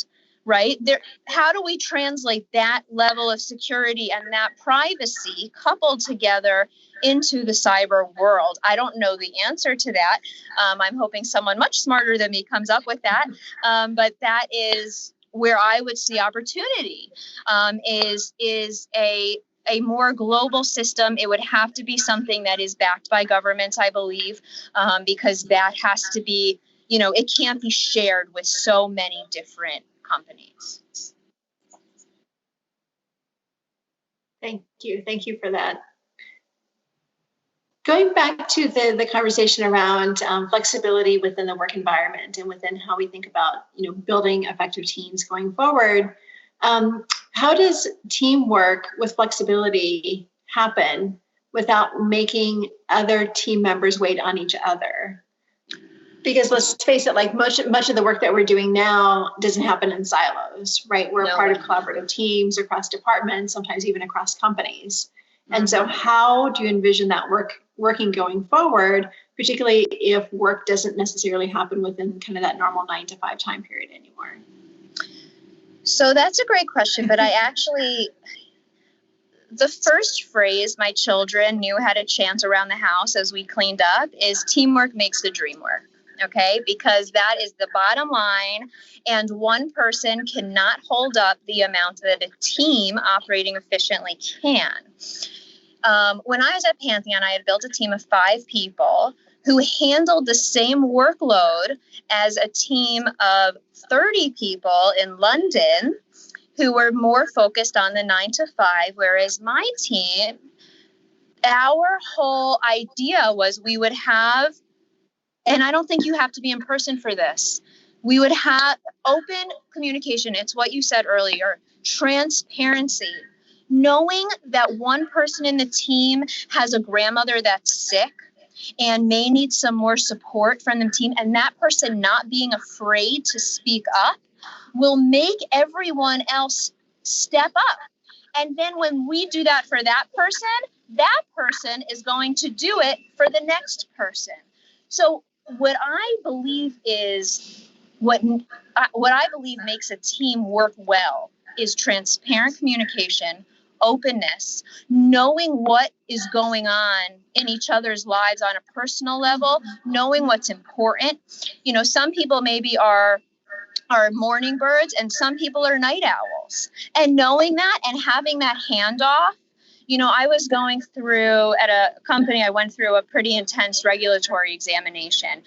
right? How do we translate that level of security and that privacy coupled together into the cyber world? I don't know the answer to that. I'm hoping someone much smarter than me comes up with that. But that is where I would see opportunity, is a more global system. It would have to be something that is backed by governments, I believe, because that has to be, it can't be shared with so many different companies. Thank you for that. Going back to the conversation around flexibility within the work environment and within how we think about, building effective teams going forward, how does teamwork with flexibility happen without making other team members wait on each other? Because let's face it, like much of the work that we're doing now doesn't happen in silos, right? We're a part of collaborative teams across departments, sometimes even across companies. And so how do you envision that working going forward, particularly if work doesn't necessarily happen within kind of that normal 9 to 5 time period anymore? So that's a great question, but the first phrase my children knew how to chant around the house as we cleaned up is teamwork makes the dream work. Okay, because that is the bottom line, and one person cannot hold up the amount that a team operating efficiently can. When I was at Pantheon, I had built a team of 5 people who handled the same workload as a team of 30 people in London who were more focused on the 9 to 5, whereas my team, our whole idea was we would have, and I don't think you have to be in person for this, we would have open communication. It's what you said earlier, transparency. Knowing that one person in the team has a grandmother that's sick and may need some more support from the team, and that person not being afraid to speak up will make everyone else step up. And then when we do that for that person is going to do it for the next person. So what I believe is what I believe makes a team work well is transparent communication, openness, knowing what is going on in each other's lives on a personal level, knowing what's important. You know, some people maybe are morning birds and some people are night owls. And knowing that and having that handoff, you know, I was going through at a company, I went through a pretty intense regulatory examination.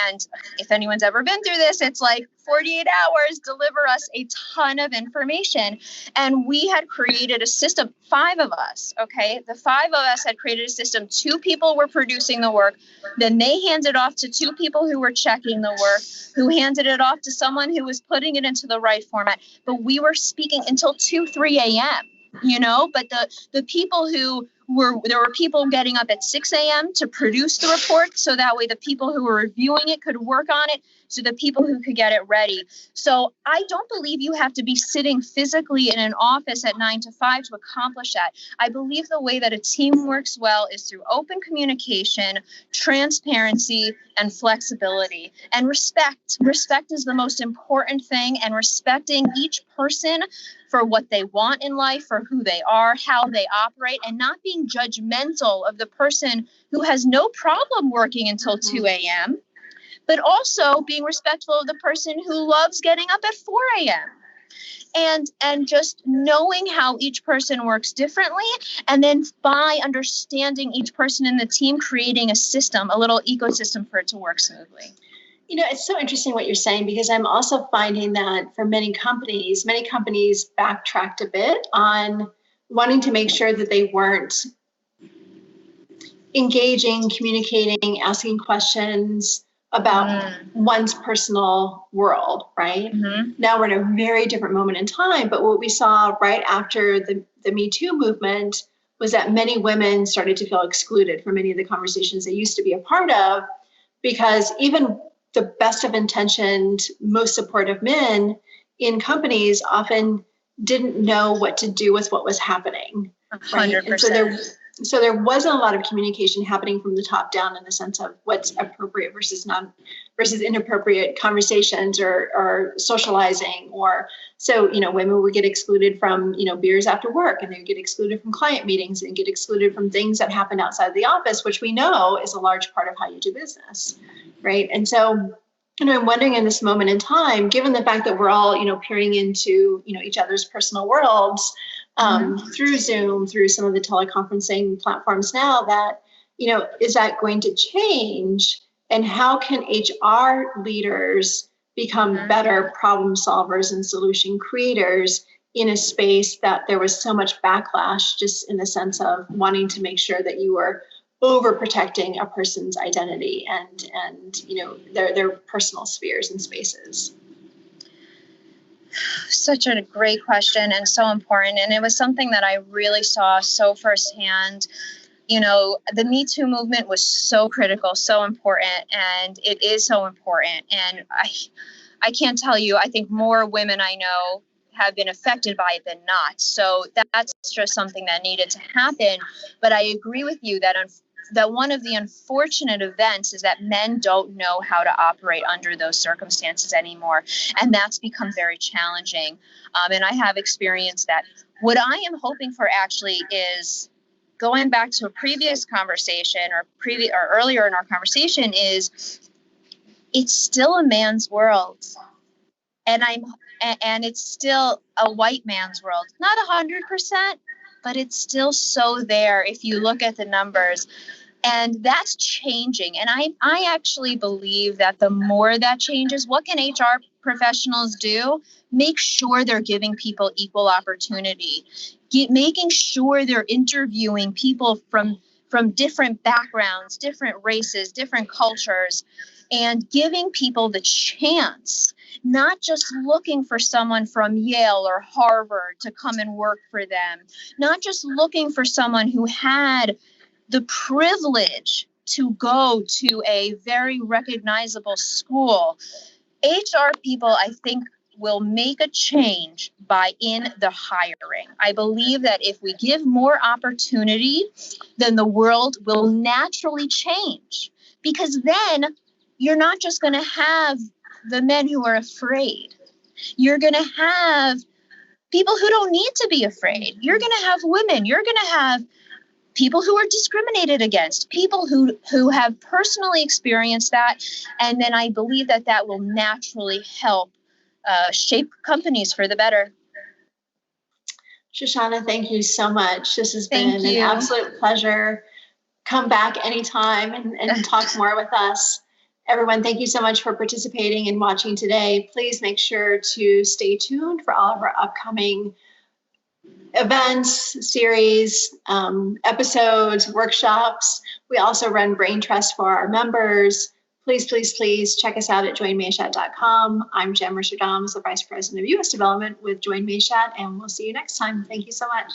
And if anyone's ever been through this, it's like 48 hours, deliver us a ton of information. And we had created a system, 5 of us, okay? The 5 of us had created a system. 2 people were producing the work. Then they handed off to 2 people who were checking the work, who handed it off to someone who was putting it into the right format. But we were speaking until 2, 3 a.m., you know, but the people who there were people getting up at 6 a.m. to produce the report. So that way the people who were reviewing it could work on it. So the people who could get it ready. So I don't believe you have to be sitting physically in an office at 9 to 5 to accomplish that. I believe the way that a team works well is through open communication, transparency, and flexibility. And respect. Respect is the most important thing, and respecting each person for what they want in life, for who they are, how they operate, and not being judgmental of the person who has no problem working until 2 a.m., but also being respectful of the person who loves getting up at 4 a.m. And just knowing how each person works differently, and then by understanding each person in the team, creating a system, a little ecosystem for it to work smoothly. You know, it's so interesting what you're saying, because I'm also finding that for many companies backtracked a bit on wanting to make sure that they weren't engaging, communicating, asking questions about one's personal world, right? Mm-hmm. Now we're in a very different moment in time, but what we saw right after the Me Too movement was that many women started to feel excluded from many of the conversations they used to be a part of, because even the best of intentioned, most supportive men in companies often didn't know what to do with what was happening. 100%. Right? So there wasn't a lot of communication happening from the top down in the sense of what's appropriate versus inappropriate conversations or socializing. Or so, you know, women would get excluded from, you know, beers after work, and they would get excluded from client meetings and get excluded from things that happen outside of the office, which we know is a large part of how you do business. Right. And so, you know, I'm wondering in this moment in time, given the fact that we're all, you know, peering into, you know, each other's personal worlds, through Zoom, through some of the teleconferencing platforms now, that, you know, is that going to change? And how can HR leaders become better problem solvers and solution creators in a space that there was so much backlash, just in the sense of wanting to make sure that you were overprotecting a person's identity and you know, their personal spheres and spaces? Such a great question, and so important. And it was something that I really saw so firsthand. You know, the Me Too movement was so critical, so important, and it is so important. And I can't tell you, I think more women I know have been affected by it than not. So that's just something that needed to happen. But I agree with you that one of the unfortunate events is that men don't know how to operate under those circumstances anymore. And that's become very challenging. And I have experienced that. What I am hoping for actually is, going back to a previous conversation or earlier in our conversation, is it's still a man's world. And it's still a white man's world. Not 100%, but it's still so there if you look at the numbers. And that's changing. And I actually believe that the more that changes, what can HR professionals do? Make sure they're giving people equal opportunity, making sure they're interviewing people from different backgrounds, different races, different cultures, and giving people the chance, not just looking for someone from Yale or Harvard to come and work for them, not just looking for someone who had the privilege to go to a very recognizable school. HR people, I think, will make a change in the hiring. I believe that if we give more opportunity, then the world will naturally change, because then you're not just going to have the men who are afraid. You're going to have people who don't need to be afraid. You're going to have women. You're going to have people who are discriminated against, people who have personally experienced that. And then I believe that will naturally help shape companies for the better. Shoshana, thank you so much. This has Thank been you. an absolute pleasure. Come back anytime and talk more with us. Everyone, thank you so much for participating and watching today. Please make sure to stay tuned for all of our upcoming events, series, episodes, workshops. We also run Brain Trust for our members. Please, please, please check us out at joinmayshat.com. I'm Jem Risher-Dahms, the Vice President of U.S. Development with Join Mayshat, and we'll see you next time. Thank you so much.